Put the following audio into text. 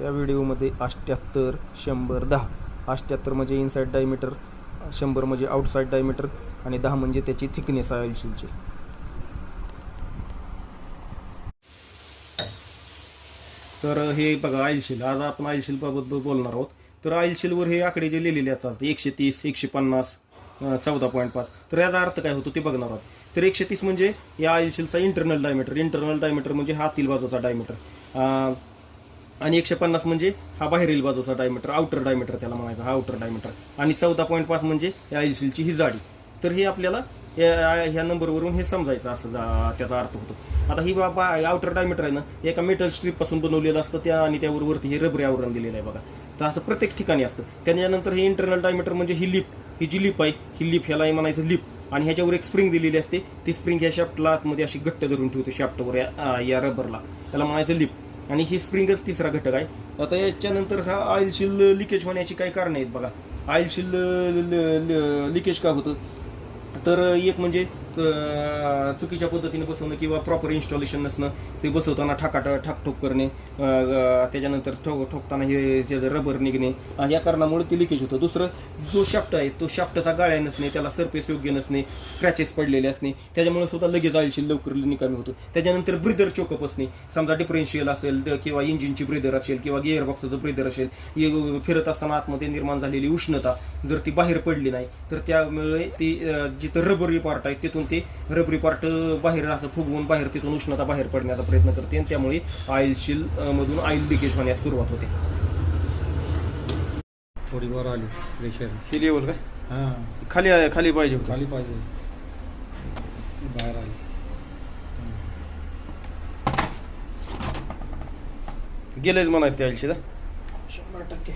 या व्हिडिओमध्ये 78 100 10. 78 म्हणजे इनसाइड डायमीटर, 100 म्हणजे आउटसाइड डायमीटर आणि 10 म्हणजे त्याची थिकनेस आहे ऑइल सीलची. तर हे बघा ऑइल सील. आज आपण ऑइल सील बाबत बोलणार आहोत. तर ऑइल सीलवर हे आकडे जे लिहिलेले असतात 130, 150, 14.5. तर याचा अर्थ काय होतो ते बघणार आहोत. तर 130 म्हणजे या ऑइल सीलचा इंटरनल डायमीटर. इंटरनल डायमीटर म्हणजे हा आतील बाजूचा डायमीटर. आणि 150 म्हणजे हा बाहेरील बाजूचा डायमीटर, आउटर डायमीटर त्याला म्हणायचा, हा आउटर डायमीटर. आणि 14.5 म्हणजे या ऑइल सीलची ही जाडी. तर हे आपल्याला ह्या नंबरवरून हे समजायचं असं त्याचा अर्थ होतो. आता ही बाबा आउटर डायमीटर आहे ना, एका मेटल स्ट्रीप पासून बनवलेलं असतं त्या, आणि त्यावर वरती हे रबरी आवरण दिलेलं आहे बघा. तर असं प्रत्येक ठिकाणी असतं. त्याच्यानंतर हे इंटरनल डायमीटर म्हणजे ही लिप, ही जी लिप आहे, ही लिप ह्याला म्हणायचं लिप. आणि ह्याच्यावर एक स्प्रिंग दिलेली असते. ती स्प्रिंग ह्या शाफ्टला आतमध्ये अशी घट्ट धरून ठेवते शाफ्टवर, या रबरला, त्याला म्हणायचं लिप. आणि ही स्प्रिंगच तिसरा घटक आहे. आता याच्यानंतर हा ऑइल सील लिकेज होण्याची काही कारण आहेत बघा. ऑइल सील लिकेज का होतं, तर एक म्हणजे चुकीच्या पद्धतीने बसवणं किंवा प्रॉपर इन्स्टॉलेशन नसणं, ते बसवताना ठाकठोक करणे, त्याच्यानंतर ठोकताना हे रबर निघणे, या कारणामुळे ते लिकेज होतं. दुसरं, जो शाफ्ट आहे तो शाफ्टचा गाळ्या नसणे, त्याला सरफेस योग्य नसणे, स्क्रॅचेस पडलेले असणे, त्याच्यामुळे सुद्धा लगेच ऑइल सील लवकर निकामी होतं. त्याच्यानंतर ब्रिदर चोकअप असणे, समजा डिफरेन्शियल असेल किंवा इंजिनची ब्रिदर असेल किंवा गिअर बॉक्सचं ब्रिदर असेल, फिरत असताना आतमध्ये निर्माण झालेली उष्णता जर ती बाहेर पडली नाही तर त्यामुळे ती जिथं रबरी पार्ट आहे तिथून ते रबरी पार्ट बाहेर असं फुगवून बाहेर तिथून उष्णता बाहेर पडण्याचा प्रयत्न करते, आणि त्यामुळे ऑइल सील मधून ऑइल लिकेज होण्यास सुरुवात होते. थोडी वर आली प्रेशर. ही लेवल काय हां, खाली खाली पाहिजे होतं. खाली पाहिजे, बाहेर आली. गेलेच म्हणायचं ते ऑइल सील. 100%